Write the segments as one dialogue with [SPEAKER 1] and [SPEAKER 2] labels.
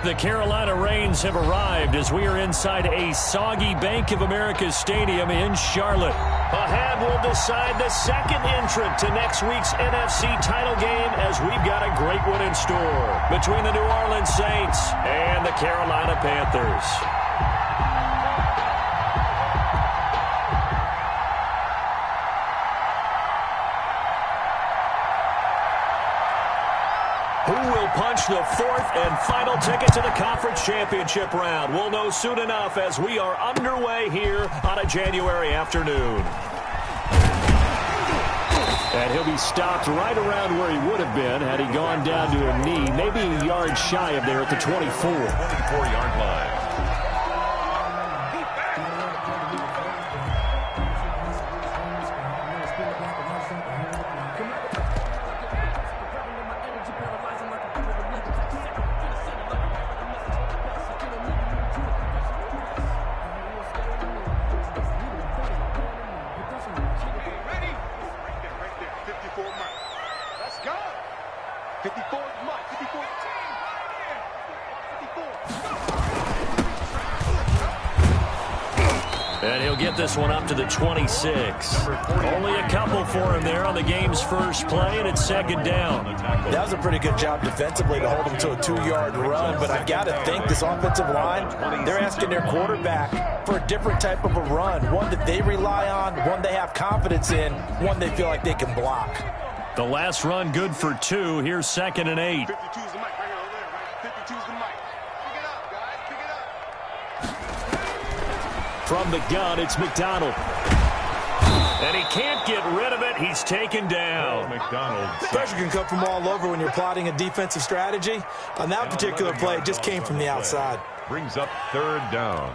[SPEAKER 1] The Carolina Rains have arrived as we are inside a soggy Bank of America Stadium in Charlotte. Ahead will decide the second entrant to next week's NFC title game as we've got a great one in store between the New Orleans Saints and the Carolina Panthers. Who will punch the fourth and final ticket to the conference championship round? We'll know soon enough as we are underway here on a January afternoon. And he'll be stopped right around where he would have been had he gone down to a knee, maybe a yard shy of there at the 24.
[SPEAKER 2] 24-yard line.
[SPEAKER 1] And he'll get this one up to the 26. Only a couple for him there on the game's first play, and it's second down.
[SPEAKER 3] That was a pretty good job defensively to hold him to a 2-yard run, but I've got to think this offensive line, they're asking their quarterback for a different type of a run, one that they rely on, one they have confidence in, one they feel like they can block.
[SPEAKER 1] The last run good for 2. Here's 2nd and 8.
[SPEAKER 2] 52's the mic right over there, right? 52's the mic. Pick it up, guys. Pick it up.
[SPEAKER 1] From the gun, it's McDonald. And he can't get rid of it. He's taken down.
[SPEAKER 2] McDonald.
[SPEAKER 3] Pressure can come from all over when you're plotting a defensive strategy. On that particular play, it just came from the outside.
[SPEAKER 2] Brings up 3rd down.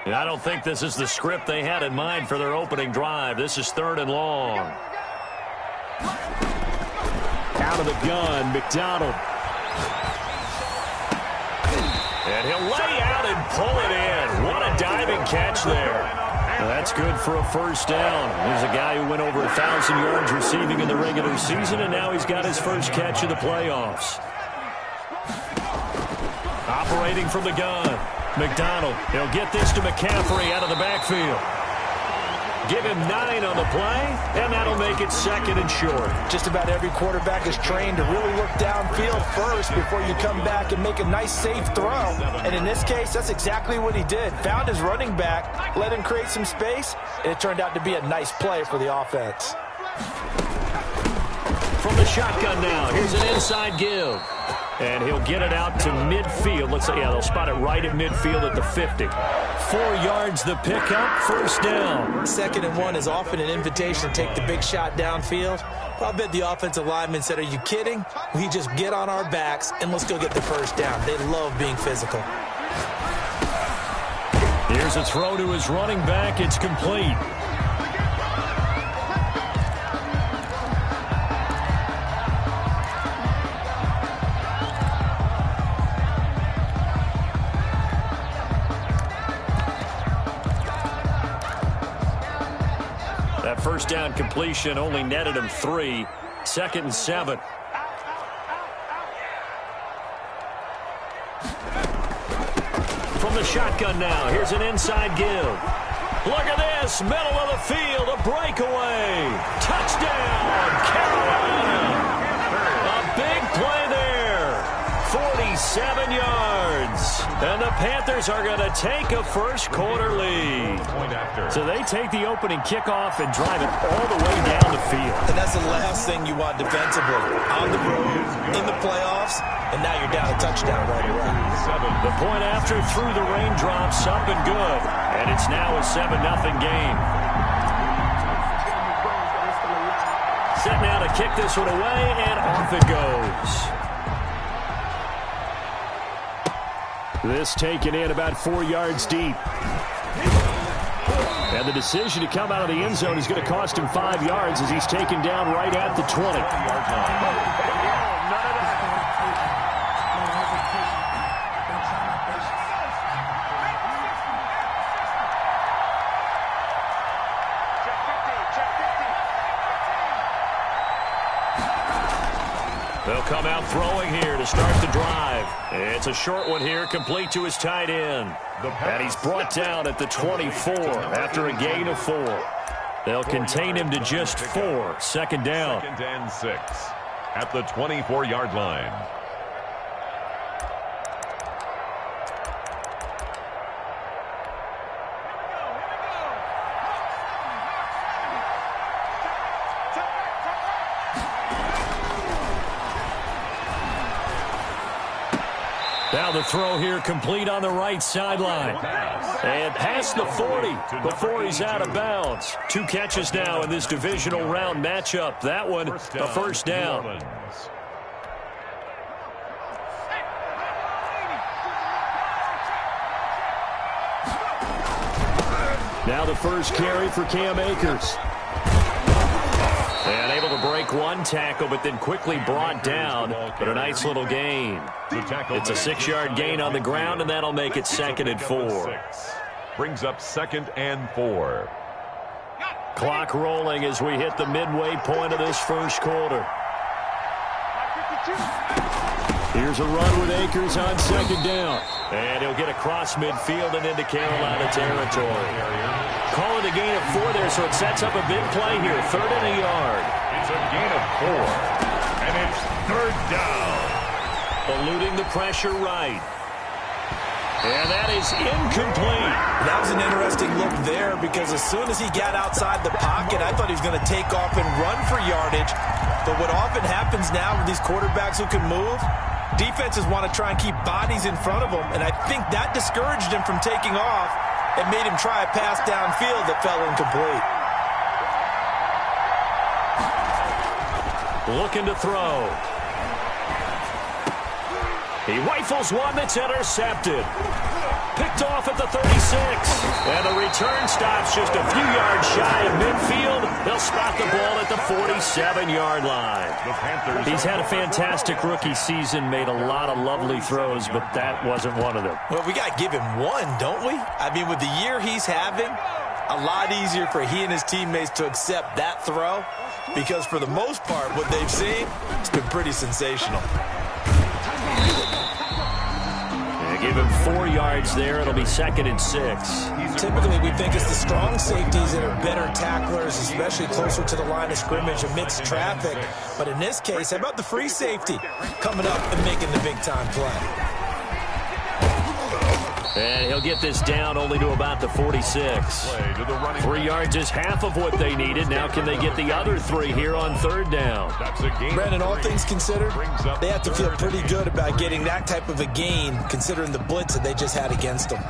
[SPEAKER 1] And I don't think this is the script they had in mind for their opening drive. This is 3rd and long. Out of the gun, McDonald. And he'll lay out and pull it in. What a diving catch there. Well, that's good for a first down. Here's a guy who went over 1,000 yards receiving in the regular season, and now he's got his first catch of the playoffs. Operating from the gun. McDonald, he'll get this to McCaffrey out of the backfield. Give him 9 on the play, and that'll make it 2nd and short.
[SPEAKER 3] Just about every quarterback is trained to really look downfield first before you come back and make a nice, safe throw. And in this case, that's exactly what he did. Found his running back, let him create some space, and it turned out to be a nice play for the offense.
[SPEAKER 1] From the shotgun now, here's an inside give. And he'll get it out to midfield. Let's say, yeah, they'll spot it right at midfield at the 50. 4 yards the pickup, first down.
[SPEAKER 3] 2nd and 1 is often an invitation to take the big shot downfield. I bet the offensive lineman said, are you kidding? We just get on our backs and let's go get the first down. They love being physical.
[SPEAKER 1] Here's a throw to his running back. It's complete. That first down completion only netted him 3. 2nd and 7. From the shotgun now, here's an inside give. Look at this, middle of the field, a breakaway. Touchdown, Carolina. A big play there. 47 yards. And the Panthers are going to take a first quarter lead. So they take the opening kickoff and drive it all the way down the field.
[SPEAKER 3] And that's the last thing you want defensively. On the road, in the playoffs, and now you're down a touchdown right away.
[SPEAKER 1] The point after through the raindrops, up and good. And it's now a 7-0 game. Set now to kick this one away, and off it goes. This taken in about 4 yards deep. And the decision to come out of the end zone is going to cost him 5 yards as he's taken down right at the 20. He'll come out throwing here to start the drive. It's a short one here, complete to his tight end. And he's brought down at the 24 after a gain of 4. They'll contain him to just 4. Second down.
[SPEAKER 4] 2nd and 6 at the 24-yard line.
[SPEAKER 1] Now the throw here complete on the right sideline. And past the 40 before he's out of bounds. 2 catches now in this divisional round matchup. That one, a first down. Now the first carry for Cam Akers. And able to break one tackle, but then quickly brought down. But a nice little gain. It's a 6-yard gain on the ground, and that'll make it 2nd and 4.
[SPEAKER 4] Brings up 2nd and 4.
[SPEAKER 1] Clock rolling as we hit the midway point of this first quarter. Here's a run with Akers on 2nd down. And he'll get across midfield and into Carolina territory. Calling a gain of 4 there, so it sets up a big play here. 3rd and a yard.
[SPEAKER 4] It's a gain of 4. And it's 3rd down.
[SPEAKER 1] Eluding the pressure right. And that is incomplete.
[SPEAKER 3] That was an interesting look there because as soon as he got outside the pocket, I thought he was going to take off and run for yardage. But what often happens now with these quarterbacks who can move, defenses want to try and keep bodies in front of them, and I think that discouraged him from taking off and made him try a pass downfield that fell incomplete.
[SPEAKER 1] Looking to throw. He rifles one that's intercepted. Picked off at the 36. And the return stops just a few yards shy of midfield. They'll spot the ball at the 47-yard line. He's had a fantastic rookie season, made a lot of lovely throws, but that wasn't one of them.
[SPEAKER 3] Well, we got to give him one, don't we? I mean, with the year he's having, a lot easier for he and his teammates to accept that throw because for the most part, what they've seen, it's been pretty sensational.
[SPEAKER 1] Give him 4 yards there. It'll be 2nd and 6.
[SPEAKER 3] Typically, we think it's the strong safeties that are better tacklers, especially closer to the line of scrimmage amidst traffic. But in this case, how about the free safety coming up and making the big-time play?
[SPEAKER 1] And he'll get this down only to about the 46. 3 yards is half of what they needed. Now can they get the other 3 here on 3rd down?
[SPEAKER 3] Brandon, all things considered, they have to feel pretty good about getting that type of a gain considering the blitz that they just had against them.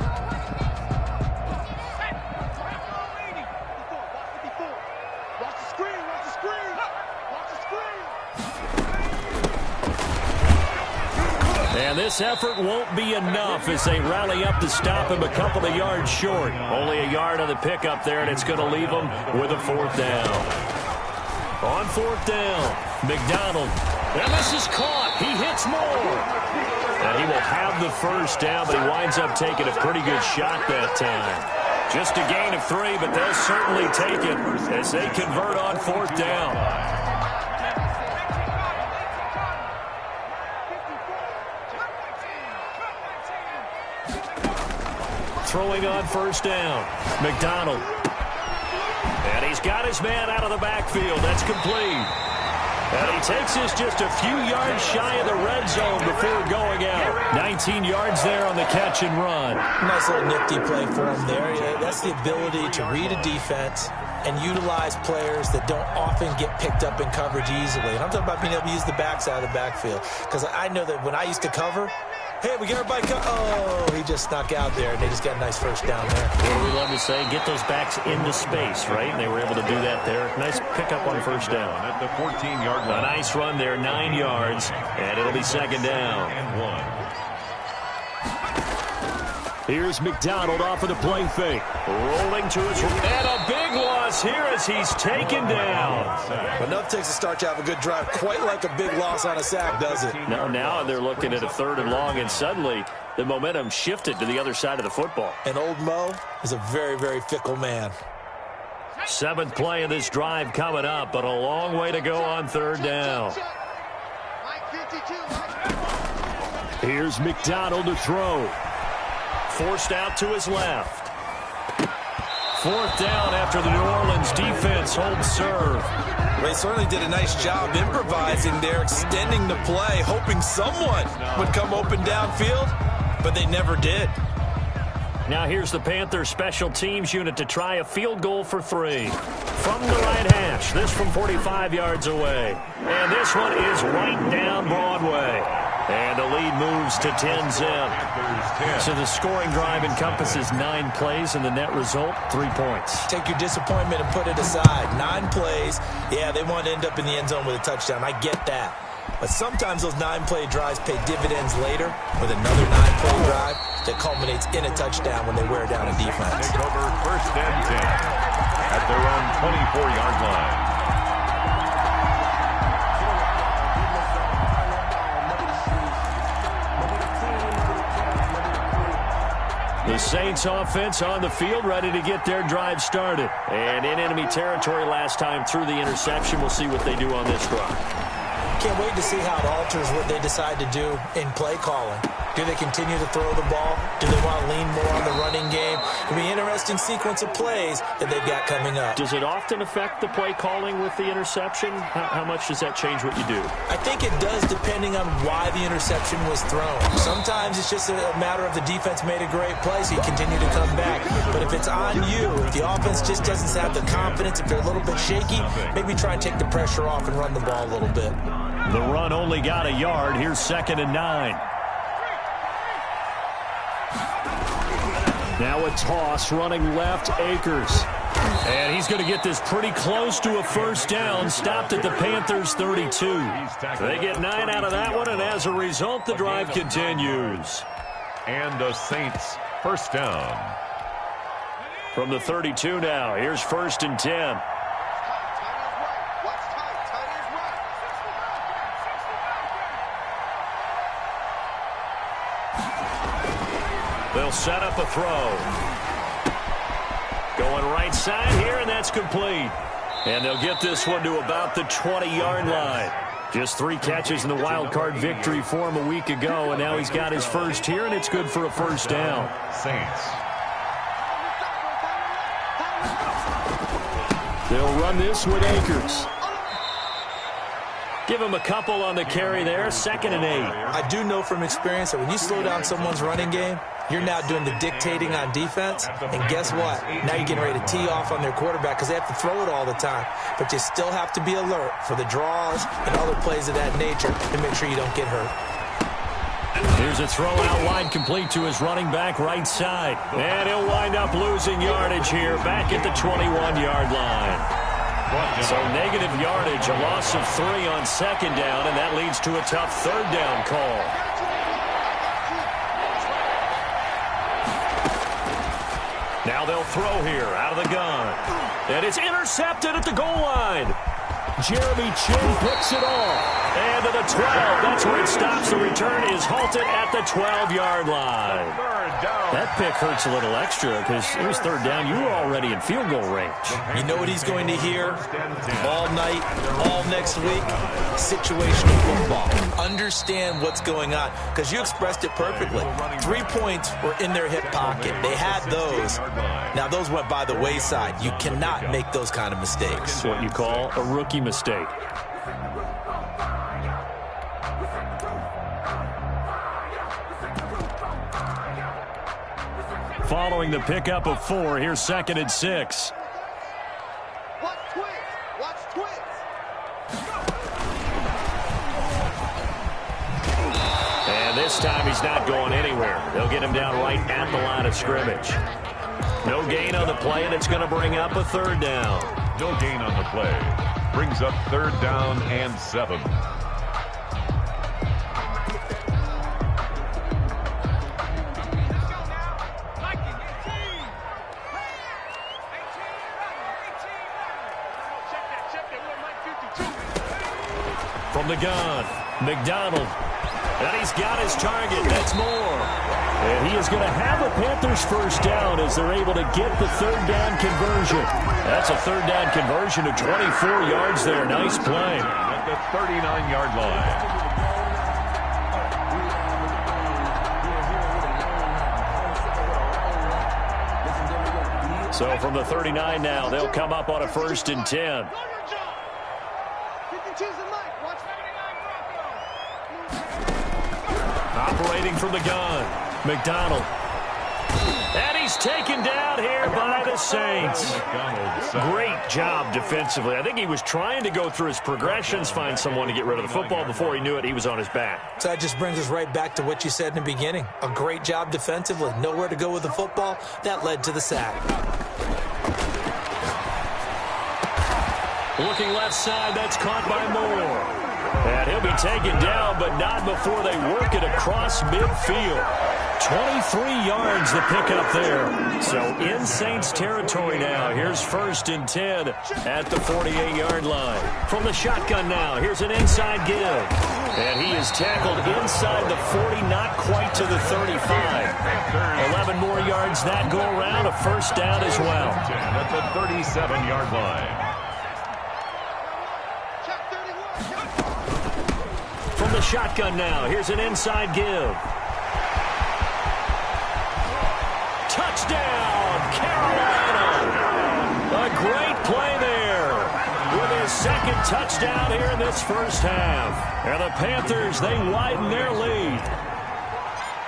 [SPEAKER 1] And this effort won't be enough as they rally up to stop him a couple of yards short. Only a yard on the pickup there, and it's going to leave him with a 4th down. On 4th down, McDonald. And this is caught. He hits more. And he will have the first down, but he winds up taking a pretty good shot that time. Just a gain of 3, but they'll certainly take it as they convert on 4th down. Throwing on 1st down. McDonald. And he's got his man out of the backfield. That's complete. And he takes this just a few yards shy of the red zone before going out. 19 yards there on the catch and run.
[SPEAKER 3] Nice little nifty play for him there. Yeah, that's the ability to read a defense and utilize players that don't often get picked up in coverage easily. And I'm talking about being able to use the backside of the backfield. Because I know that when I used to cover, hey, we get everybody oh, he just snuck out there, and they just got a nice first down there.
[SPEAKER 1] What do we love to say? Get those backs into space, right? And they were able to do that there. Nice pickup on 1st down.
[SPEAKER 4] At the 14-yard line.
[SPEAKER 1] A nice run there, 9 yards, and it'll be 2nd down.
[SPEAKER 4] And 1.
[SPEAKER 1] Here's McDonald off of the play fake. Rolling to his and a big loss here as he's taken down.
[SPEAKER 3] Enough takes to start to have a good drive. Quite like a big loss on a sack, does it?
[SPEAKER 1] Now they're looking at a 3rd and long, and suddenly the momentum shifted to the other side of the football.
[SPEAKER 3] And old Mo is a very, very fickle man.
[SPEAKER 1] 7th play of this drive coming up, but a long way to go on 3rd down. Here's McDonald to throw. Forced out to his left. Fourth down after the New Orleans defense holds serve.
[SPEAKER 3] They certainly did a nice job improvising there, extending the play, hoping someone would come open downfield, but they never did.
[SPEAKER 1] Now here's the Panthers special teams unit to try a field goal for 3. From the right hash, this from 45 yards away. And this one is right down Broadway. And the lead moves to 10-zip. So the scoring drive encompasses 9 plays, and the net result, 3 points.
[SPEAKER 3] Take your disappointment and put it aside. 9 plays. Yeah, they want to end up in the end zone with a touchdown. I get that. But sometimes those 9-play drives pay dividends later with another 9-play drive that culminates in a touchdown when they wear down a defense.
[SPEAKER 4] Take over 1st and 10 at their own 24-yard line.
[SPEAKER 1] The Saints offense on the field, ready to get their drive started. And in enemy territory last time through the interception. We'll see what they do on this drive.
[SPEAKER 3] Can't wait to see how it alters what they decide to do in play calling. Do they continue to throw the ball? Do they want to lean more on the running game? It'll be an interesting sequence of plays that they've got coming up.
[SPEAKER 1] Does it often affect the play calling with the interception? How much does that change what you do?
[SPEAKER 3] I think it does, depending on why the interception was thrown. Sometimes it's just a matter of the defense made a great play, so you continue to come back. But if it's on you, if the offense just doesn't have the confidence, if they're a little bit shaky, maybe try and take the pressure off and run the ball a little bit.
[SPEAKER 1] The run only got a yard. Here's 2nd and 9. Now a toss running left, Akers. And he's going to get this pretty close to a first down. Stopped at the Panthers' 32. They get 9 out of that one, and as a result, the drive continues.
[SPEAKER 4] And the Saints, 1st down.
[SPEAKER 1] From the 32 now, here's 1st and 10. They'll set up a throw. Going right side here, and that's complete. And they'll get this one to about the 20-yard line. Just 3 catches in the wild card victory for him a week ago, and now he's got his first here, and it's good for a first down.
[SPEAKER 4] Saints.
[SPEAKER 1] They'll run this with Akers. Give him a couple on the carry there. 2nd and 8.
[SPEAKER 3] I do know from experience that when you slow down someone's running game, you're now doing the dictating on defense. And guess what? Now you're getting ready to tee off on their quarterback because they have to throw it all the time. But you still have to be alert for the draws and other plays of that nature to make sure you don't get hurt.
[SPEAKER 1] Here's a throw out wide, complete to his running back right side. And he'll wind up losing yardage here back at the 21-yard line. So negative yardage, a loss of 3 on 2nd down, and that leads to a tough 3rd down call. Now they'll throw here out of the gun. And it's intercepted at the goal line. Jeremy Chin picks it off. And to the 12. That's where it stops. The return is halted at the 12-yard line. That pick hurts a little extra because it was 3rd down. You were already in field goal range.
[SPEAKER 3] You know what he's going to hear all night, all next week? Situational football. Understand what's going on because you expressed it perfectly. 3 points were in their hip pocket. They had those. Now, those went by the wayside. You cannot make those kind of mistakes.
[SPEAKER 1] What you call a rookie mistake. Following the pickup of 4, here's 2nd and 6.
[SPEAKER 2] Watch twins. Watch twins.
[SPEAKER 1] And this time he's not going anywhere. They'll get him down right at the line of scrimmage. No gain on the play, and it's going to bring up a 3rd down.
[SPEAKER 4] No gain on the play. Brings up 3rd down and 7.
[SPEAKER 1] From the gun, McDonald. And he's got his target. That's more. And he is going to have a Panthers first down as they're able to get the 3rd down conversion. That's a 3rd down conversion of 24 yards there. Nice play.
[SPEAKER 4] At the 39-yard line.
[SPEAKER 1] So from the 39 now, they'll come up on a 1st and 10. Operating from the gun, McDonald. And he's taken down here by the Saints. Great job defensively. I think he was trying to go through his progressions, find someone to get rid of the football. Before he knew it, he was on his back.
[SPEAKER 3] So that just brings us right back to what you said in the beginning. A great job defensively. Nowhere to go with the football. That led to the sack.
[SPEAKER 1] Looking left side, that's caught by Moore. And he'll be taken down, but not before they work it across midfield. 23 yards the pickup there. So in Saints territory now. Here's 1st and 10 at the 48-yard line. From the shotgun now, here's an inside give. And he is tackled inside the 40, not quite to the 35. 11 more yards that go around, a 1st down as well.
[SPEAKER 4] At the 37-yard line.
[SPEAKER 1] From the shotgun now, here's an inside give. Touchdown, Carolina! A great play there with his 2nd touchdown here in this 1st half. And the Panthers, they widen their lead.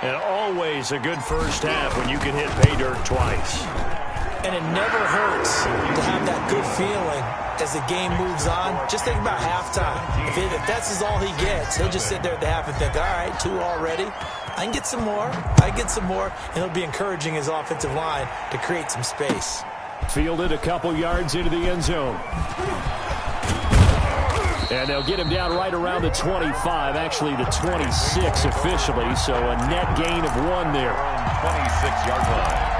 [SPEAKER 1] And always a good 1st half when you can hit pay dirt twice.
[SPEAKER 3] And it never hurts to have that good feeling as the game moves on. Just think about halftime. If that's all he gets, he'll just sit there at the half and think, all right, 2 already. I can get some more. I get some more. And he'll be encouraging his offensive line to create some space.
[SPEAKER 1] Fielded a couple yards into the end zone. And they'll get him down right around the 25, actually the 26 officially. So a net gain of 1 there.
[SPEAKER 4] 26-yard line.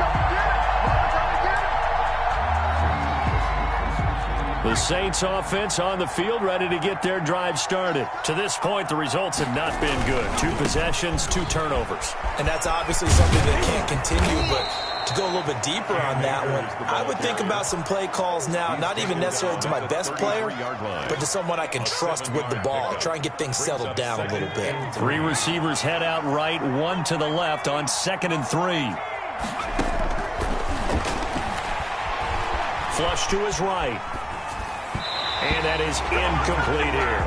[SPEAKER 1] The Saints offense on the field, ready to get their drive started. To this point, the results have not been good. 2 possessions, 2 turnovers.
[SPEAKER 3] And that's obviously something that can't continue, but to go a little bit deeper on that one, I would think about some play calls now, not even necessarily to my best player, but to someone I can trust with the ball. Try and get things settled down a little bit.
[SPEAKER 1] 3 receivers head out right, 1 to the left on 2nd and 3. Flush to his right. And that is incomplete here.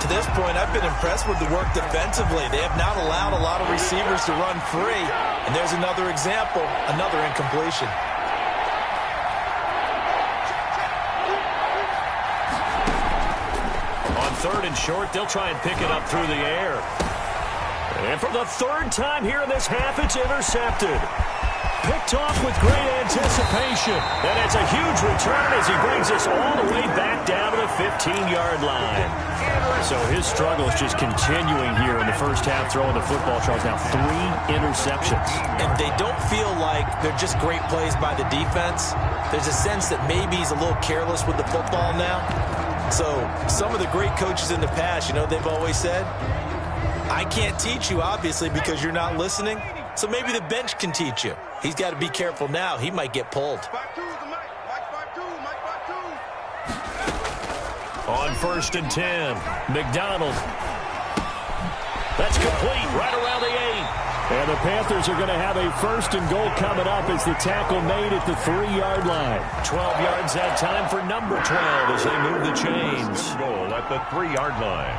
[SPEAKER 3] To this point, I've been impressed with the work defensively. They have not allowed a lot of receivers to run free. And there's another example, another incompletion.
[SPEAKER 1] On 3rd and short, they'll try and pick it up through the air. And for the 3rd time here in this half, it's intercepted. Picked off with great anticipation. And it's a huge return as he brings us all the way back down to the 15-yard line. So his struggle is just continuing here in the 1st half, throwing the football. Charles now 3 interceptions.
[SPEAKER 3] And they don't feel like they're just great plays by the defense. There's a sense that maybe he's a little careless with the football now. So some of the great coaches in the past, you know, they've always said, I can't teach you, obviously, because you're not listening. So maybe the bench can teach you. He's got to be careful now. He might get pulled.
[SPEAKER 1] On 1st and 10, McDonald. That's complete right around the 8. And the Panthers are going to have a 1st and goal coming up as the tackle made at the 3-yard line. 12 yards that time for number 12 as they move the chains.
[SPEAKER 4] Goal at the 3-yard line.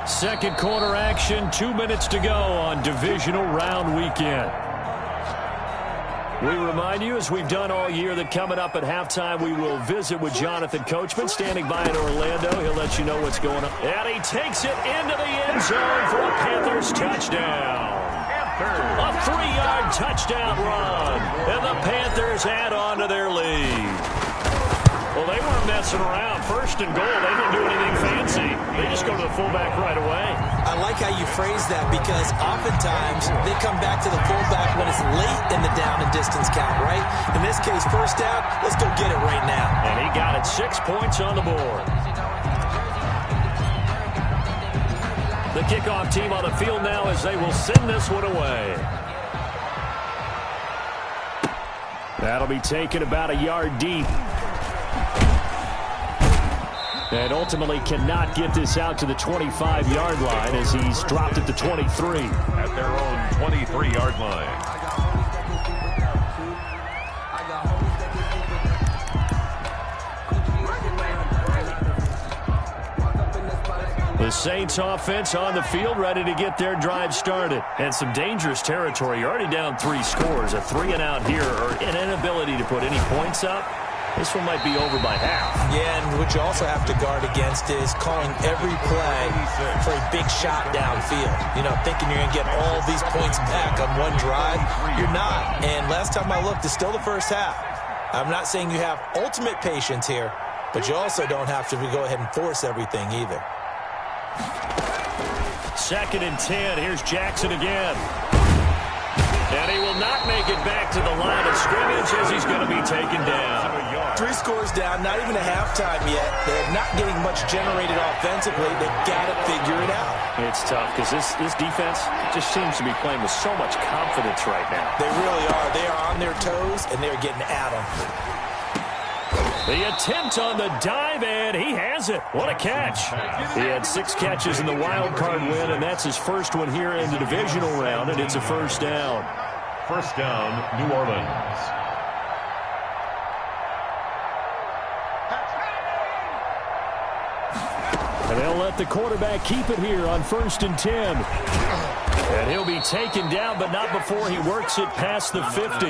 [SPEAKER 1] 2nd quarter action, 2 minutes to go on divisional round weekend. We remind you, as we've done all year, that coming up at halftime, we will visit with Jonathan Coachman, standing by in Orlando. He'll let you know what's going on. And he takes it into the end zone for a Panthers touchdown. A 3-yard touchdown run. And the Panthers add on to their lead. Well, they weren't messing around. 1st and goal, they didn't do anything fancy. They just go to the fullback right away.
[SPEAKER 3] I like how you phrase that because oftentimes they come back to the fullback when it's late in the down and distance count, right? In this case, 1st down, let's go get it right now.
[SPEAKER 1] And he got it, 6 points on the board. The kickoff team on the field now as they will send this one away. That'll be taken about a yard deep. And ultimately cannot get this out to the 25-yard line as he's dropped at the 23.
[SPEAKER 4] At their own 23-yard line.
[SPEAKER 1] The Saints offense on the field, ready to get their drive started. And some dangerous territory. You're already down 3 scores. A 3-and-out here, or an inability to put any points up. This one might be over by half.
[SPEAKER 3] Yeah, and what you also have to guard against is calling every play for a big shot downfield. You know, thinking you're going to get all these points back on one drive. You're not. And last time I looked, it's still the first half. I'm not saying you have ultimate patience here, but you also don't have to go ahead and force everything either.
[SPEAKER 1] 2nd and 10. Here's Jackson again. And he will not make it back to the line of scrimmage as he's going to be taken down.
[SPEAKER 3] 3 scores down, not even a halftime yet. They're not getting much generated offensively. They've got to figure it out.
[SPEAKER 1] It's tough because this defense just seems to be playing with so much confidence right now.
[SPEAKER 3] They really are. They are on their toes, and they're getting at them.
[SPEAKER 1] The attempt on the dive, and he has it. What a catch. He had 6 catches in the wild card win, and that's his first one here in the divisional round, and it's a first down.
[SPEAKER 4] First down, New Orleans.
[SPEAKER 1] And they'll let the quarterback keep it here on 1st and 10. And he'll be taken down, but not before he works it past the 50.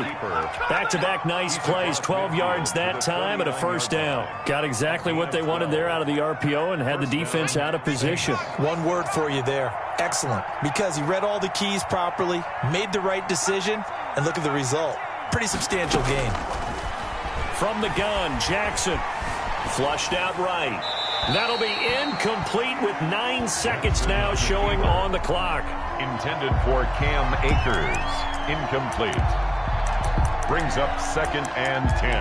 [SPEAKER 1] Back-to-back nice plays, 12 yards that time and a first down. Got exactly what they wanted there out of the RPO and had the defense out of position.
[SPEAKER 3] One word for you there. Excellent. Because he read all the keys properly, made the right decision, and look at the result. Pretty substantial gain.
[SPEAKER 1] From the gun, Jackson. Flushed out right. That'll be incomplete with 9 seconds now showing on the clock.
[SPEAKER 4] Intended for Cam Akers. Incomplete. Brings up 2nd and 10.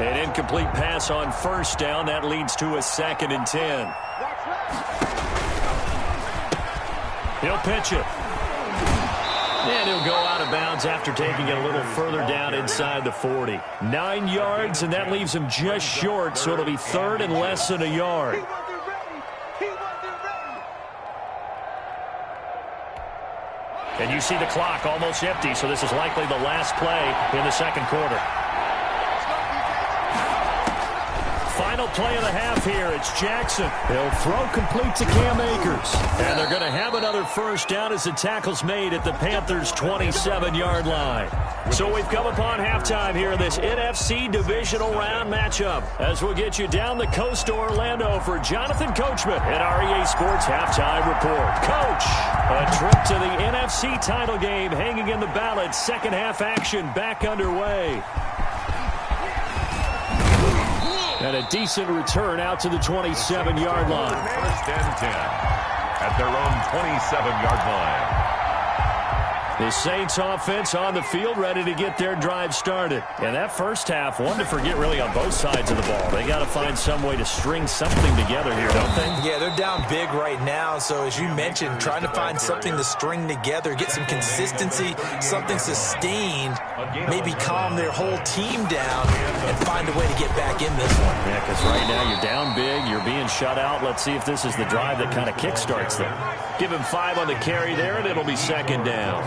[SPEAKER 1] An incomplete pass on first down. That leads to a 2nd and 10. He'll pitch it. And he'll go out of bounds after taking it a little further down inside the 40. 9 yards, and that leaves him just short, so it'll be 3rd and less than a yard. And you see the clock almost empty, so this is likely the last play in the 2nd quarter. Final play of the half here. It's Jackson. He'll throw complete to Cam Akers. And they're going to have another first down as the tackle's made at the Panthers' 27-yard line. So we've come upon halftime here in this NFC divisional round matchup as we'll get you down the coast to Orlando for Jonathan Coachman at our EA Sports Halftime Report. Coach, a trip to the NFC title game hanging in the balance. Second half action back underway. And a decent return out to the 27-yard line.
[SPEAKER 4] 1st and 10 at their own 27-yard line.
[SPEAKER 1] The Saints offense on the field ready to get their drive started. And that first half, one to forget really on both sides of the ball. They got to find some way to string something together here, don't they?
[SPEAKER 3] Yeah, they're down big right now. So as you mentioned, trying to find something to string together, get some consistency, something sustained, maybe calm their whole team down and find a way to get back in this one.
[SPEAKER 1] Yeah, because right now you're down big, you're being shut out. Let's see if this is the drive that kind of kickstarts them. Give him 5 on the carry there, and it'll be 2nd down.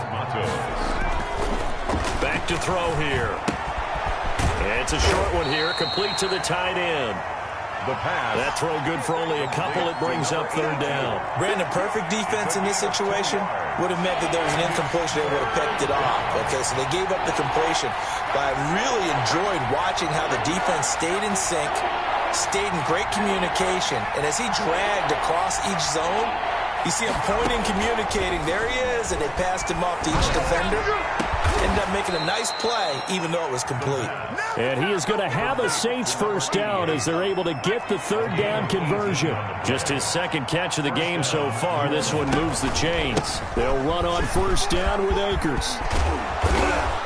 [SPEAKER 1] Back to throw here. It's a short one here, complete to the tight end.
[SPEAKER 4] The pass.
[SPEAKER 1] That throw good for only a couple. It brings up 3rd down.
[SPEAKER 3] Brandon, perfect defense in this situation would have meant that there was an incompletion. They would have picked it off. Okay, so they gave up the completion. But I really enjoyed watching how the defense stayed in sync, stayed in great communication. And as he dragged across each zone, you see him pointing, communicating. There he is, and they passed him off to each defender. Ended up making a nice play, even though it was complete.
[SPEAKER 1] And he is going to have a Saints first down as they're able to get the 3rd down conversion. Just his 2nd catch of the game so far. This one moves the chains. They'll run on first down with Akers.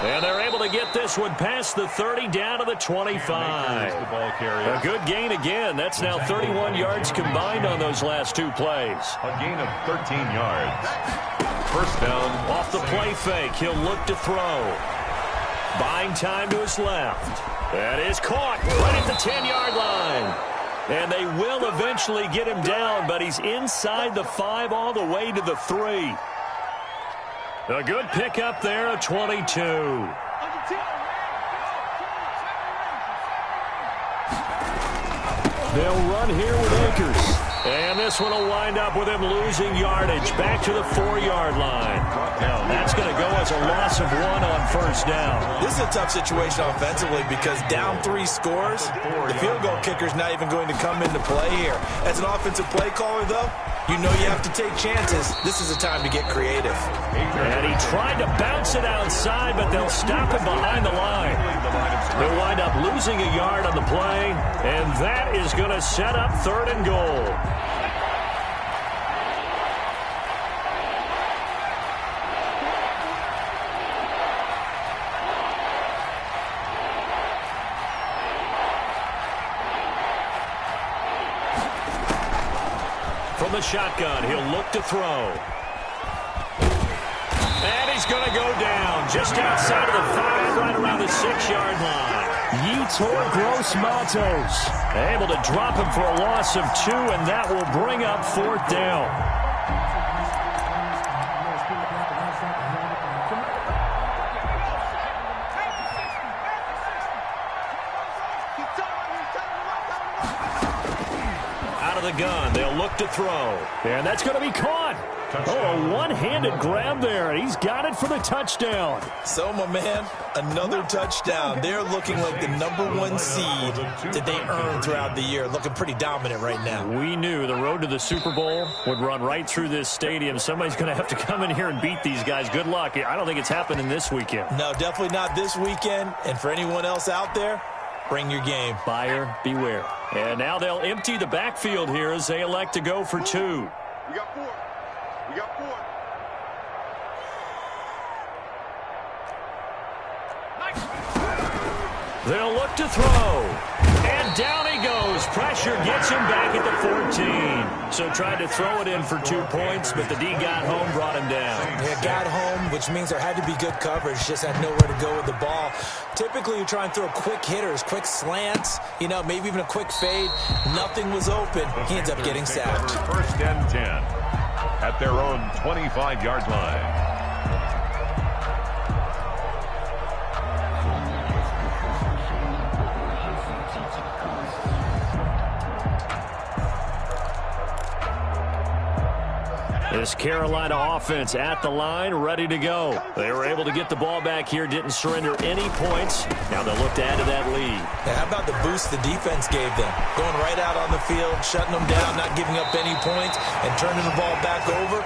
[SPEAKER 1] And they're able to get this one past the 30 down to the 25. A good gain again. That's now 31 yards combined on those last 2 plays.
[SPEAKER 4] A gain of 13 yards. First down.
[SPEAKER 1] Off the play fake, he'll look to throw. Buying time to his left. That is caught right at the 10-yard line. And they will eventually get him down, but he's inside the 5 all the way to the 3. A good pickup there, a 22. They'll run here with Akers. And this one will wind up with him losing yardage back to the 4-yard line. Now, that's going to go as a loss of 1 on first down.
[SPEAKER 3] This is a tough situation offensively because down 3 scores, the field goal kicker's not even going to come into play here. As an offensive play caller, though, you know you have to take chances. This is a time to get creative.
[SPEAKER 1] And he tried to bounce it outside, but they'll stop him behind the line. They'll wind up losing a yard on the play, and that is going to set up 3rd and goal. From the shotgun, he'll look to throw. And he's going to go down just outside of the 5, right around the 6-yard line. Yetur Gross-Matos able to drop him for a loss of 2, and that will bring up 4th down. Out of the gun, they'll look to throw. And that's going to be caught. Oh, a one-handed grab there. He's got it for the touchdown.
[SPEAKER 3] So, my man, another touchdown. They're looking like the #1 seed that they earned throughout the year. Looking pretty dominant right now.
[SPEAKER 1] We knew the road to the Super Bowl would run right through this stadium. Somebody's going to have to come in here and beat these guys. Good luck. I don't think it's happening this weekend.
[SPEAKER 3] No, definitely not this weekend. And for anyone else out there, bring your game.
[SPEAKER 1] Buyer beware. And now they'll empty the backfield here as they elect to go for 2.
[SPEAKER 2] We got 4. We got 4.
[SPEAKER 1] They'll look to throw. And down he goes. Pressure gets him back at the 14. So tried to throw it in for 2 points, but the D got home, brought him down.
[SPEAKER 3] Yeah, got home, which means there had to be good coverage. Just had nowhere to go with the ball. Typically, you try and throw quick hitters, quick slants, maybe even a quick fade. Nothing was open. He ends up getting sacked.
[SPEAKER 4] 1st and 10 at their own 25-yard line.
[SPEAKER 1] This Carolina offense at the line, ready to go. They were able to get the ball back here, didn't surrender any points. Now they'll look to add to that lead.
[SPEAKER 3] Yeah, how about the boost the defense gave them? Going right out on the field, shutting them down, not giving up any points, and turning the ball back over.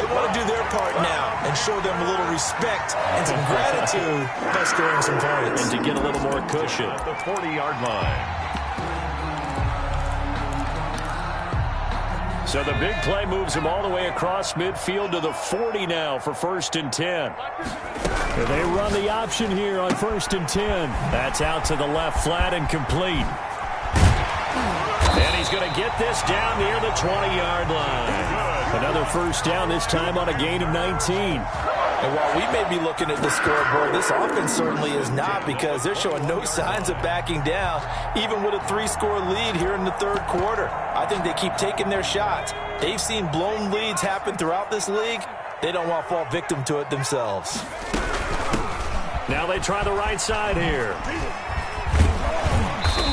[SPEAKER 3] They want to do their part now and show them a little respect and some gratitude by scoring some points.
[SPEAKER 1] And to get a little more cushion.
[SPEAKER 4] At the 40-yard line.
[SPEAKER 1] So the big play moves him all the way across midfield to the 40 now for 1st and 10. They run the option here on 1st and 10. That's out to the left flat and complete. And he's going to get this down near the 20-yard line. Another 1st down, this time on a gain of 19.
[SPEAKER 3] And while we may be looking at the scoreboard, this offense certainly is not, because they're showing no signs of backing down, even with a 3-score lead here in the 3rd quarter. I think they keep taking their shots. They've seen blown leads happen throughout this league. They don't want to fall victim to it themselves.
[SPEAKER 1] Now they try the right side here.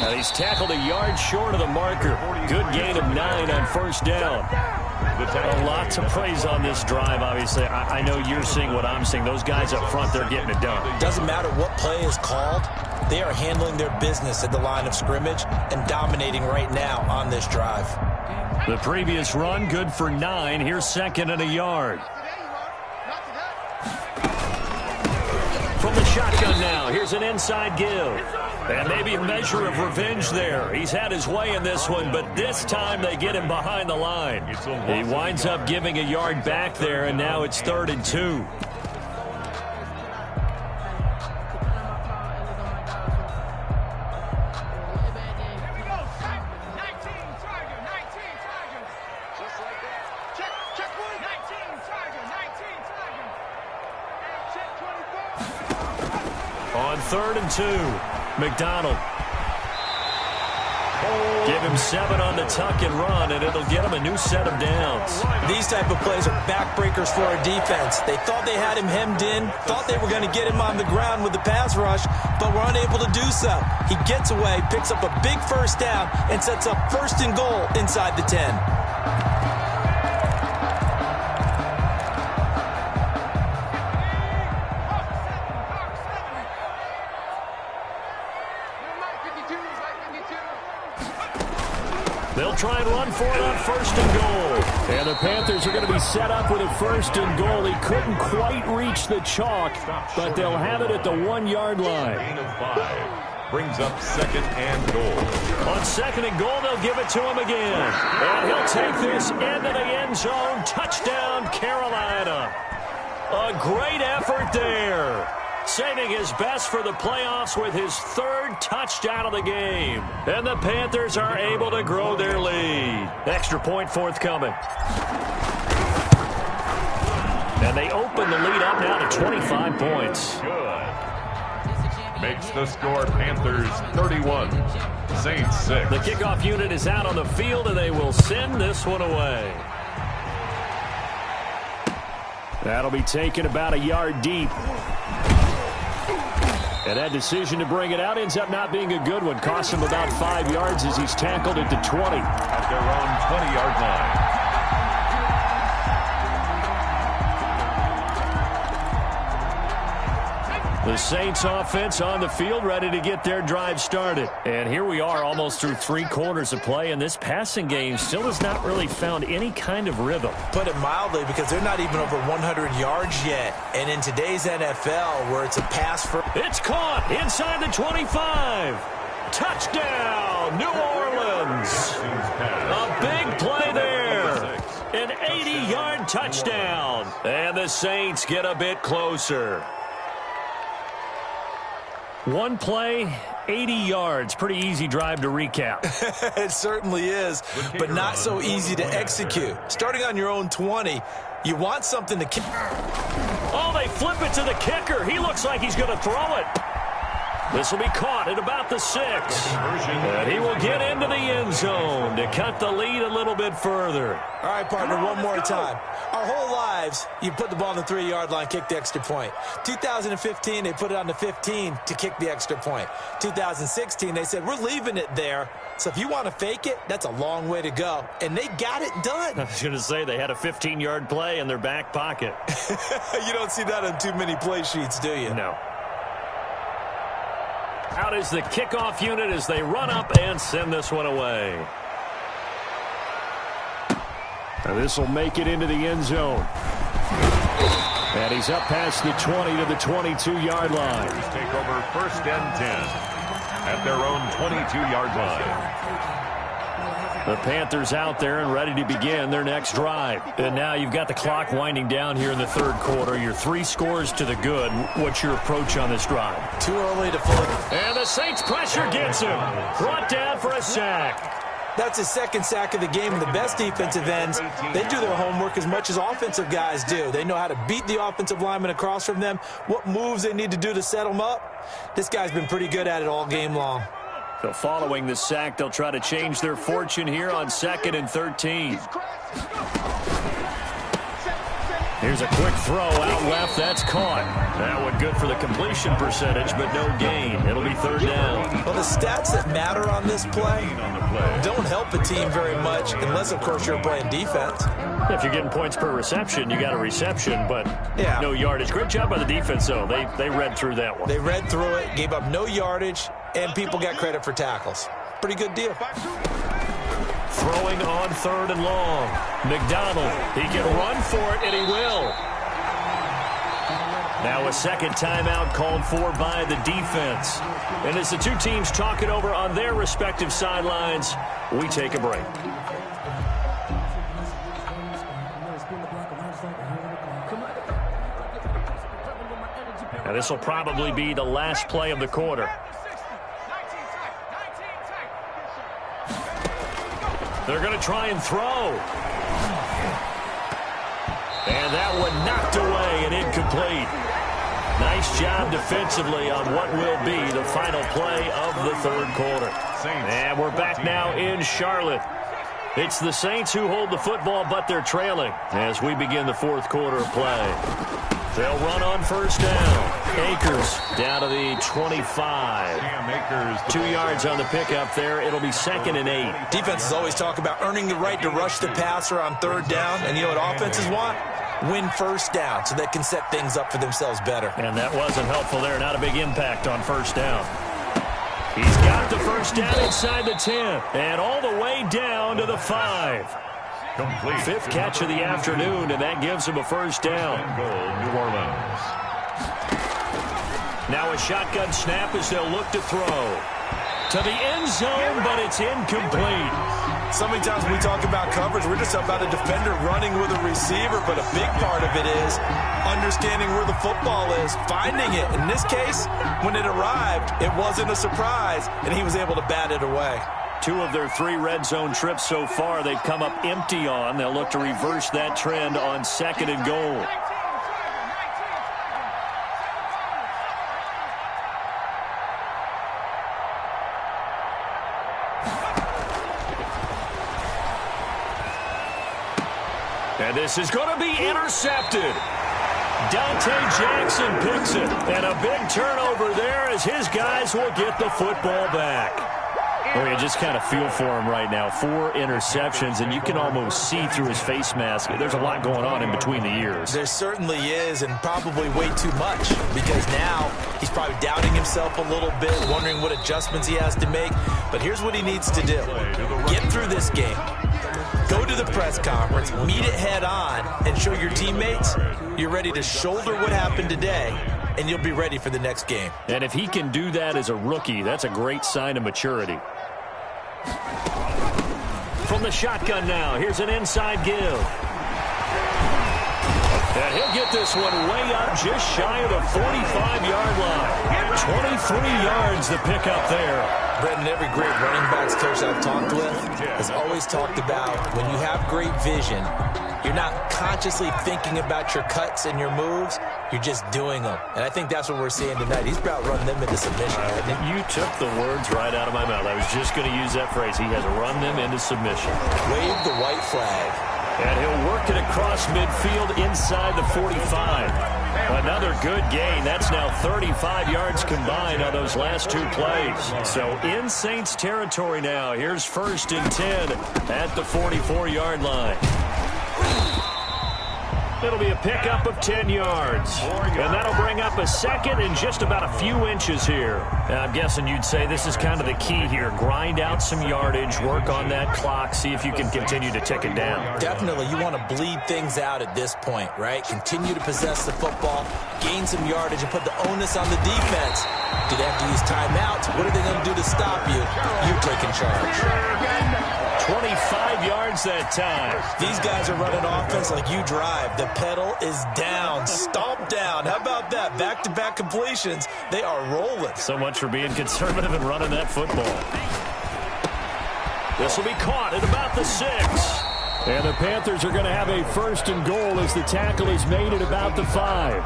[SPEAKER 1] And he's tackled a yard short of the marker. Good gain of 9 on 1st down. A lot to praise on this drive, obviously. I know you're seeing what I'm seeing. Those guys up front, they're getting it done.
[SPEAKER 3] Doesn't matter what play is called. They are handling their business at the line of scrimmage and dominating right now on this drive.
[SPEAKER 1] The previous run, good for 9. Here's 2nd and a yard. From the shotgun now, here's an inside give. And maybe a measure of revenge there. He's had his way in this one, but this time they get him behind the line. He winds up giving a yard back there, and now it's 3rd and 2. On 3rd and 2, McDonald. Give him 7 on the tuck and run, and it'll get him a new set of downs.
[SPEAKER 3] These type of plays are backbreakers for a defense. They thought they had him hemmed in, thought they were going to get him on the ground with the pass rush, but were unable to do so. He gets away, picks up a big first down, and sets up 1st and goal inside the 10.
[SPEAKER 1] They'll try and run for it on 1st and goal. And the Panthers are going to be set up with a 1st and goal. He couldn't quite reach the chalk, but they'll have it at the 1-yard line.
[SPEAKER 4] Gain of 5. Brings up 2nd and goal.
[SPEAKER 1] On 2nd and goal, they'll give it to him again. And he'll take this into the end zone. Touchdown, Carolina. A great effort there. Saving his best for the playoffs with his 3rd touchdown of the game. And the Panthers are able to grow their lead. Extra point forthcoming. And they open the lead up now to 25 points.
[SPEAKER 4] Good. Makes the score Panthers 31, Saints 6.
[SPEAKER 1] The kickoff unit is out on the field, and they will send this one away. That'll be taken about a yard deep. And that decision to bring it out ends up not being a good one. Costs him about 5 yards as he's tackled at the 20.
[SPEAKER 4] At their own 20-yard line.
[SPEAKER 1] The Saints offense on the field, ready to get their drive started. And here we are almost through 3 quarters of play, and this passing game still has not really found any kind of rhythm.
[SPEAKER 3] Put it mildly, because they're not even over 100 yards yet. And in today's NFL, where it's a pass for...
[SPEAKER 1] It's caught inside the 25. Touchdown, New Orleans. A big play there. An 80-yard touchdown. And the Saints get a bit closer. One play, 80 yards. Pretty easy drive to recap.
[SPEAKER 3] It certainly is, but not so easy to execute. Starting on your own 20, you want something to kick.
[SPEAKER 1] Oh, they flip it to the kicker. He looks like he's going to throw it. This will be caught at about the 6. And he will get into the end zone to cut the lead a little bit further.
[SPEAKER 3] All right, partner, one more time. Our whole lives, you put the ball on the 3-yard line, kick the extra point. 2015, they put it on the 15 to kick the extra point. 2016, they said, we're leaving it there. So if you want to fake it, that's a long way to go. And they got it done.
[SPEAKER 1] I was going to say they had a 15-yard play in their back pocket.
[SPEAKER 3] You don't see that on too many play sheets, do you?
[SPEAKER 1] No. Out is the kickoff unit as they run up and send this one away. And this will make it into the end zone. And he's up past the 20 to the 22-yard line.
[SPEAKER 4] Take over 1st and 10 at their own 22-yard line.
[SPEAKER 1] The Panthers out there and ready to begin their next drive. And now you've got the clock winding down here in the 3rd quarter. Your 3 scores to the good. What's your approach on this drive?
[SPEAKER 3] Too early to fully.
[SPEAKER 1] And the Saints pressure gets him. Brought down for a sack.
[SPEAKER 3] That's his 2nd sack of the game. And the best defensive ends, they do their homework as much as offensive guys do. They know how to beat the offensive lineman across from them, what moves they need to do to set them up. This guy's been pretty good at it all game long.
[SPEAKER 1] So following the sack, they'll try to change their fortune here on 2nd and 13. Here's a quick throw out left. That's caught. That one good for the completion percentage, but no gain. It'll be 3rd down.
[SPEAKER 3] Well, the stats that matter on this play don't help a team very much unless, of course, you're playing defense.
[SPEAKER 1] If you're getting points per reception, you got a reception, but
[SPEAKER 3] yeah,
[SPEAKER 1] no yardage. Great job by the defense, though. They read through that one.
[SPEAKER 3] They read through it, gave up no yardage, and people got credit for tackles. Pretty good deal.
[SPEAKER 1] Throwing on 3rd and long. McDonald, he can run for it, and he will. Now a 2nd timeout called for by the defense. And as the 2 teams talk it over on their respective sidelines, we take a break. Now this will probably be the last play of the quarter. They're going to try and throw. And that one knocked away and incomplete. Nice job defensively on what will be the final play of the third quarter. And we're back now in Charlotte. It's the Saints who hold the football, but they're trailing as we begin the fourth quarter of play. They'll run on first down. Akers down to the 25. 2 yards on the pickup there. It'll be 2nd and 8.
[SPEAKER 3] Defenses always talk about earning the right to rush the passer on third down. And you know what offenses want? Win first down so they can set things up for themselves better.
[SPEAKER 1] And that wasn't helpful there. Not a big impact on first down. He's got the first down inside the 10. And all the way down to the 5.
[SPEAKER 4] Complete.
[SPEAKER 1] 5th catch of the afternoon, and that gives him a first down.
[SPEAKER 4] Goal, New Orleans.
[SPEAKER 1] Now a shotgun snap as they'll look to throw. To the end zone, but it's incomplete.
[SPEAKER 3] So many times when we talk about coverage, we're just about a defender running with a receiver, but a big part of it is understanding where the football is, finding it. In this case, when it arrived, it wasn't a surprise, and he was able to bat it away.
[SPEAKER 1] 2 of their 3 red zone trips so far, they've come up empty on. They'll look to reverse that trend on 2nd and goal. And this is going to be intercepted. Dante Jackson picks it. And a big turnover there as his guys will get the football back. Well, you just kind of feel for him right now. 4 interceptions, and you can almost see through his face mask. There's a lot going on in between the ears.
[SPEAKER 3] There certainly is, and probably way too much, because now he's probably doubting himself a little bit, wondering what adjustments he has to make. But here's what he needs to do. Get through this game. Go to the press conference, meet it head on, and show your teammates you're ready to shoulder what happened today, and you'll be ready for the next game.
[SPEAKER 1] And if he can do that as a rookie, that's a great sign of maturity. From the shotgun now, here's an inside give. And he'll get this one way up just shy of the 45-yard line. 23 yards to pick up there.
[SPEAKER 3] Brendan, every great running backs coach I've talked with has always talked about when you have great vision, you're not consciously thinking about your cuts and your moves. You're just doing them. And I think that's what we're seeing tonight. He's about running them into submission.
[SPEAKER 1] You took the words right out of my mouth. I was just going to use that phrase. He has run them into submission.
[SPEAKER 3] Wave the white flag.
[SPEAKER 1] And he'll work it across midfield inside the 45. Another good gain. That's now 35 yards combined on those last 2 plays. So in Saints territory now. Here's 1st and 10 at the 44-yard line. It'll be a pickup of 10 yards. And that'll bring up a 2nd and just about a few inches here. Now, I'm guessing you'd say this is kind of the key here. Grind out some yardage, work on that clock, see if you can continue to tick it down.
[SPEAKER 3] Definitely, you want to bleed things out at this point, right? Continue to possess the football, gain some yardage, and put the onus on the defense. Do they have to use timeouts? What are they going to do to stop you? You're taking charge.
[SPEAKER 1] 25 yards that time.
[SPEAKER 3] These guys are running offense like you drive. The pedal is down. Stomp down. How about that? Back-to-back completions. They are rolling.
[SPEAKER 1] So much for being conservative and running that football. This will be caught at about the 6. And the Panthers are going to have a 1st and goal as the tackle is made at about the 5.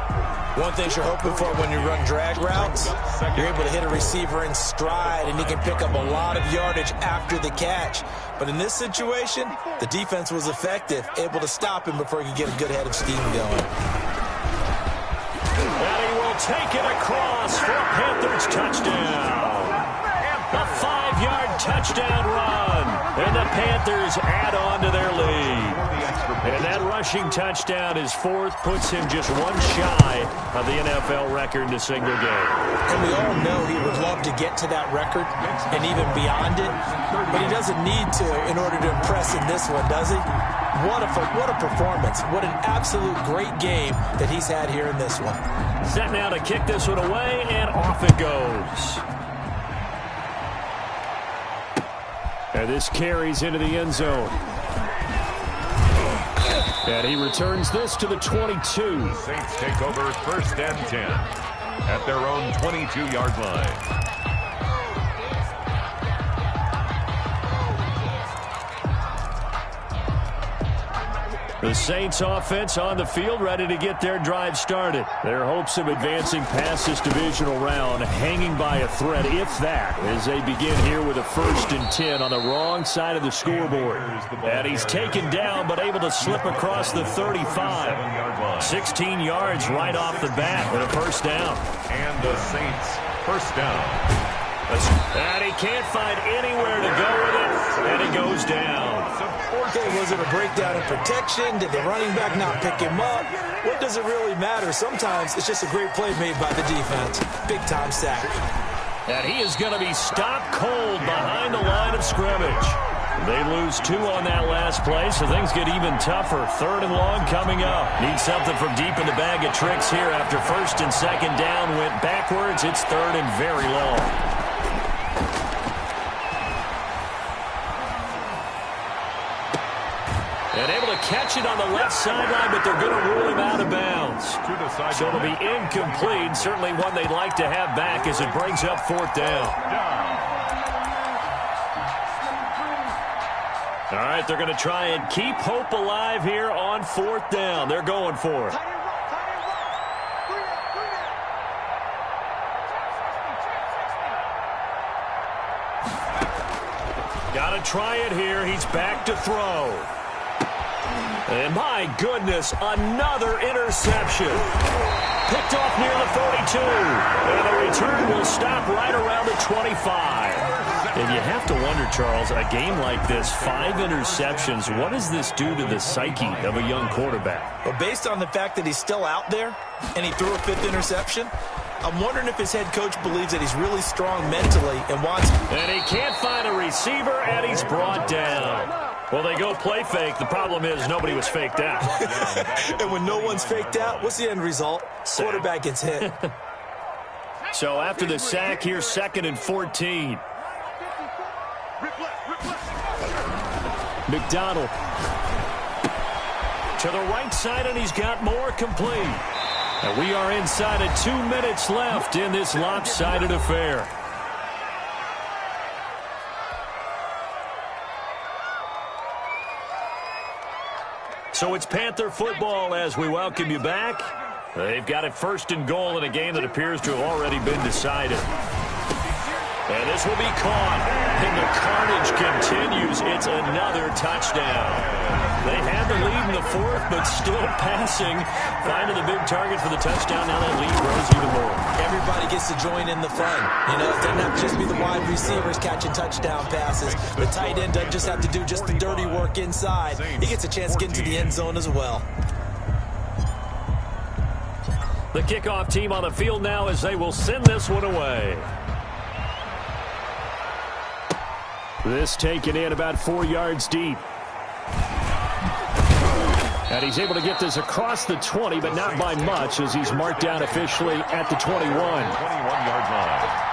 [SPEAKER 3] One thing you're hoping for when you run drag routes, you're able to hit a receiver in stride, and he can pick up a lot of yardage after the catch. But in this situation, the defense was effective, able to stop him before he could get a good head of steam going.
[SPEAKER 1] And he will take it across for a Panthers touchdown. A 5-yard touchdown run. And the Panthers add on to their lead. And that rushing touchdown, his 4th, puts him just 1 shy of the NFL record in a single game.
[SPEAKER 3] And we all know he would love to get to that record and even beyond it, but he doesn't need to in order to impress in this one, does he? What a performance. What an absolute great game that he's had here in this one.
[SPEAKER 1] Set now to kick this one away, and off it goes. And this carries into the end zone. And he returns this to the 22.
[SPEAKER 4] Saints take over 1st and 10 at their own 22-yard line.
[SPEAKER 1] The Saints offense on the field, ready to get their drive started. Their hopes of advancing past this divisional round hanging by a thread, if that, as they begin here with a 1st and 10 on the wrong side of the scoreboard. And he's taken down, but able to slip across the 35. 16 yards right off the bat with a 1st down.
[SPEAKER 4] And the Saints 1st down.
[SPEAKER 1] And he can't find anywhere to go with it, and it goes down.
[SPEAKER 3] Okay, was it a breakdown in protection? Did the running back not pick him up? What does it really matter? Sometimes it's just a great play made by the defense. Big-time sack.
[SPEAKER 1] And he is going to be stopped cold behind the line of scrimmage. They lose 2 on that last play, so things get even tougher. 3rd and long coming up. Need something from deep in the bag of tricks here after 1st and 2nd down went backwards. It's 3rd and very long. And able to catch it on the left sideline, but they're going to rule him out of bounds. So it'll be incomplete. Certainly one they'd like to have back as it brings up 4th down. All right, they're going to try and keep hope alive here on 4th down. They're going for it. Got to try it here. He's back to throw. And my goodness, another interception. Picked off near the 42. And the return will stop right around the 25. And you have to wonder, Charles, a game like this, 5 interceptions, what does this do to the psyche of a young quarterback?
[SPEAKER 3] Well, based on the fact that he's still out there and he threw a 5th interception, I'm wondering if his head coach believes that he's really strong mentally and wants...
[SPEAKER 1] And he can't find a receiver, and he's brought down. Well, they go play fake. The problem is nobody was faked out.
[SPEAKER 3] And when no one's faked out, what's the end result?
[SPEAKER 1] Sack.
[SPEAKER 3] Quarterback gets hit.
[SPEAKER 1] So after the sack, here's 2nd and 14. McDonald to the right side, and he's got more complete. And we are inside of 2 minutes left in this lopsided affair. So it's Panther football as we welcome you back. They've got it 1st and goal in a game that appears to have already been decided. And this will be caught. And the carnage continues. It's another touchdown. They had the lead in the 4th, but still passing. Finding the big target for the touchdown. Now that lead grows even more.
[SPEAKER 3] Everybody gets to join in the fun. You know, it doesn't have to just be the wide receivers catching touchdown passes. The tight end doesn't just have to do just the dirty work inside. He gets a chance to get into the end zone as well.
[SPEAKER 1] The kickoff team on the field now as they will send this one away. This taken in about 4 yards deep. And he's able to get this across the 20, but not by much as he's marked down officially at the 21.
[SPEAKER 4] 21-yard line.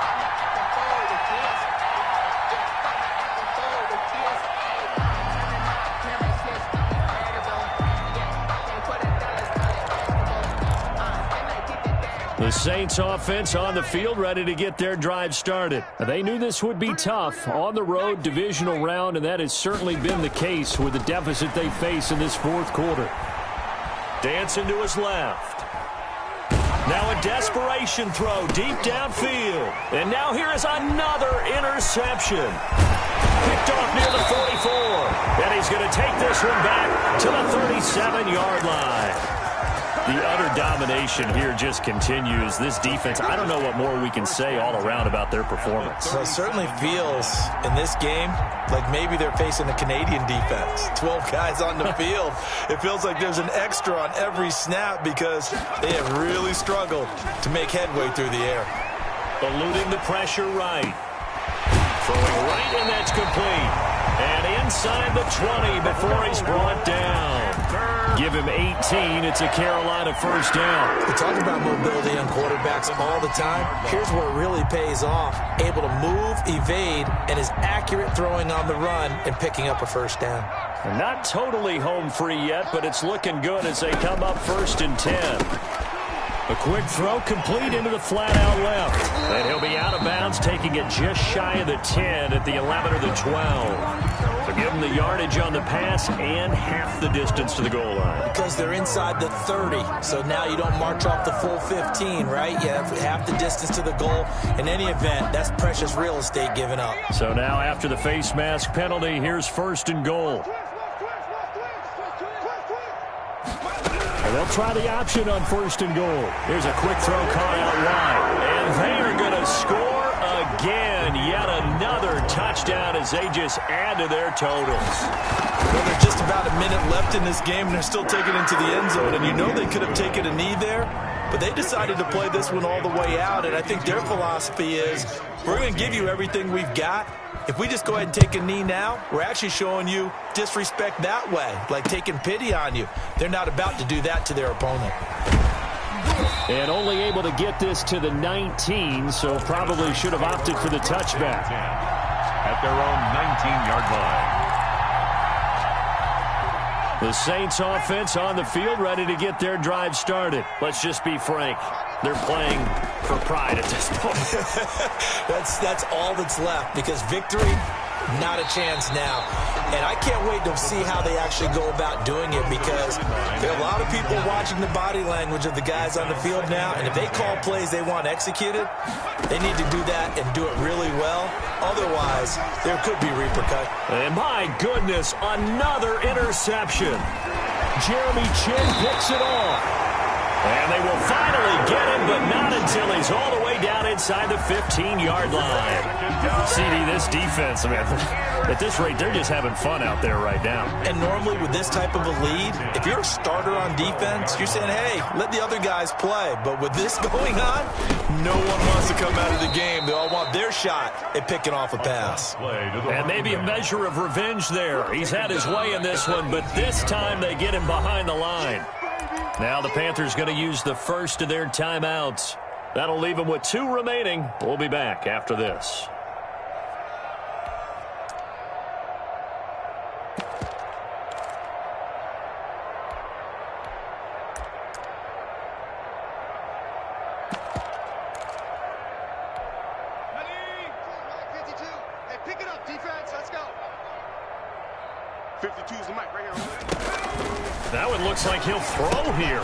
[SPEAKER 1] The Saints offense on the field ready to get their drive started. They knew this would be tough on the road divisional round, and that has certainly been the case with the deficit they face in this 4th quarter. Dancing to his left. Now a desperation throw deep downfield. And now here is another interception. Picked off near the 44. And he's going to take this one back to the 37-yard line. The utter domination here just continues. This defense, I don't know what more we can say all around about their performance.
[SPEAKER 3] Well, it certainly feels in this game like maybe they're facing a Canadian defense. 12 guys on the field. It feels like there's an extra on every snap because they have really struggled to make headway through the air.
[SPEAKER 1] Eluding the pressure right. Throwing right, and that's complete. And inside the 20 before he's brought down. Give him 18. It's a Carolina 1st down.
[SPEAKER 3] We talk about mobility on quarterbacks all the time. Here's where it really pays off. Able to move, evade, and is accurate throwing on the run and picking up a 1st down.
[SPEAKER 1] Not totally home free yet, but it's looking good as they come up 1st and 10. A quick throw complete into the flat out left. And he'll be out of bounds, taking it just shy of the 10 at the 11 or the 12. They're Give them the yardage on the pass and half the distance to the goal line.
[SPEAKER 3] Because they're inside the 30, so now you don't march off the full 15, right? You have half the distance to the goal. In any event, that's precious real estate given up.
[SPEAKER 1] So now after the face mask penalty, here's 1st and goal. And they'll try the option on 1st and goal. Here's a quick throw caught out wide. And they are going to score again. Yet another touchdown as they just add to their totals.
[SPEAKER 3] Well, there's just about a minute left in this game, and they're still taking it into the end zone. And you know they could have taken a knee there, but they decided to play this one all the way out. And I think their philosophy is, we're going to give you everything we've got. If we just go ahead and take a knee now, we're actually showing you disrespect that way, like taking pity on you. They're not about to do that to their opponent.
[SPEAKER 1] And only able to get this to the 19, so probably should have opted for the touchback.
[SPEAKER 4] At their own 19-yard line.
[SPEAKER 1] The Saints offense on the field, ready to get their drive started. Let's just be frank. They're playing for pride at this point.
[SPEAKER 3] That's all that's left, because victory, not a chance now. And I can't wait to see how they actually go about doing it, because there are a lot of people watching the body language of the guys on the field now, and if they call plays they want executed, they need to do that and do it really well. Otherwise, there could be repercussions.
[SPEAKER 1] And my goodness, another interception. Jeremy Chin picks it off. And they will finally get him, but not until he's all the way down inside the 15-yard line. CD, this defense, man, at this rate, they're just having fun out there right now.
[SPEAKER 3] And normally with this type of a lead, if you're a starter on defense, you're saying, hey, let the other guys play. But with this going on, no one wants to come out of the game. They all want their shot at picking off a pass.
[SPEAKER 1] And maybe a measure of revenge there. He's had his way in this one, but this time they get him behind the line. Now the Panthers going to use the first of their timeouts. That'll leave them with 2 remaining. We'll be back after this.
[SPEAKER 2] Hey, pick it up, defense. Let's go. 52's the mic right here.
[SPEAKER 1] That one looks like he'll throw here.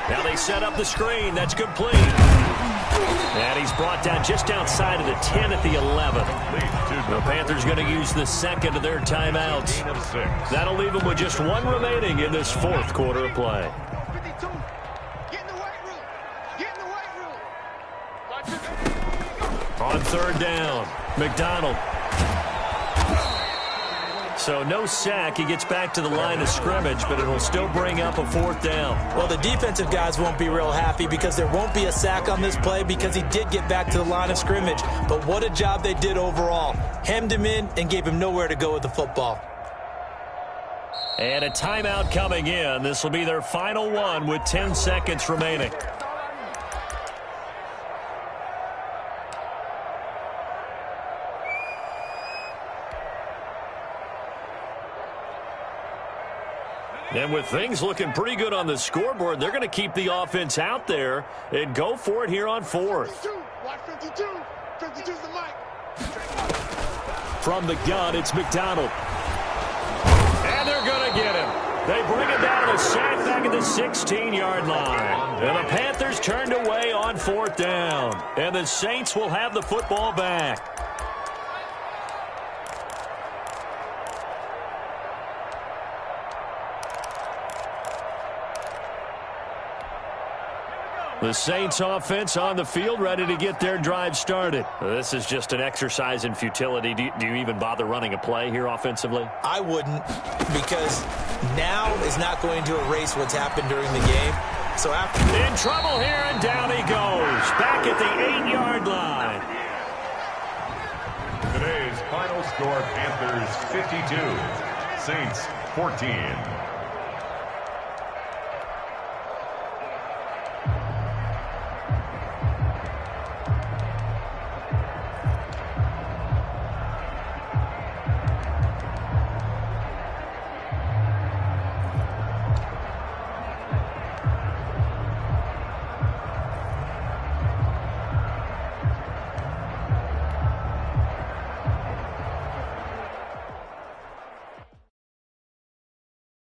[SPEAKER 1] Now they set up the screen. That's complete. And he's brought down just outside of the 10 at the 11. The Panthers going to use the second of their timeouts. That'll leave them with just 1 remaining in this 4th quarter of play.
[SPEAKER 2] 52. Get in the weight room. Get in the weight room.
[SPEAKER 1] On 3rd down, McDonald. So no sack. He gets back to the line of scrimmage, but it'll still bring up a 4th down.
[SPEAKER 3] Well, the defensive guys won't be real happy, because there won't be a sack on this play, because he did get back to the line of scrimmage. But what a job they did overall. Hemmed him in and gave him nowhere to go with the football.
[SPEAKER 1] And a timeout coming in. This will be their final one with 10 seconds remaining. And with things looking pretty good on the scoreboard, they're going to keep the offense out there and go for it here on 4th.
[SPEAKER 2] 52. Watch 52. 52's the mic.
[SPEAKER 1] From the gun, it's McDonald. And they're going to get him. They bring him down to the sack back at the 16-yard line. And the Panthers turned away on 4th down. And the Saints will have the football back. The Saints offense on the field, ready to get their drive started. This is just an exercise in futility. Do you even bother running a play here offensively?
[SPEAKER 3] I wouldn't, because now is not going to erase what's happened during the game. So after
[SPEAKER 1] in trouble here, and down he goes. Back at the 8-yard line.
[SPEAKER 4] Today's final score, Panthers 52, Saints 14.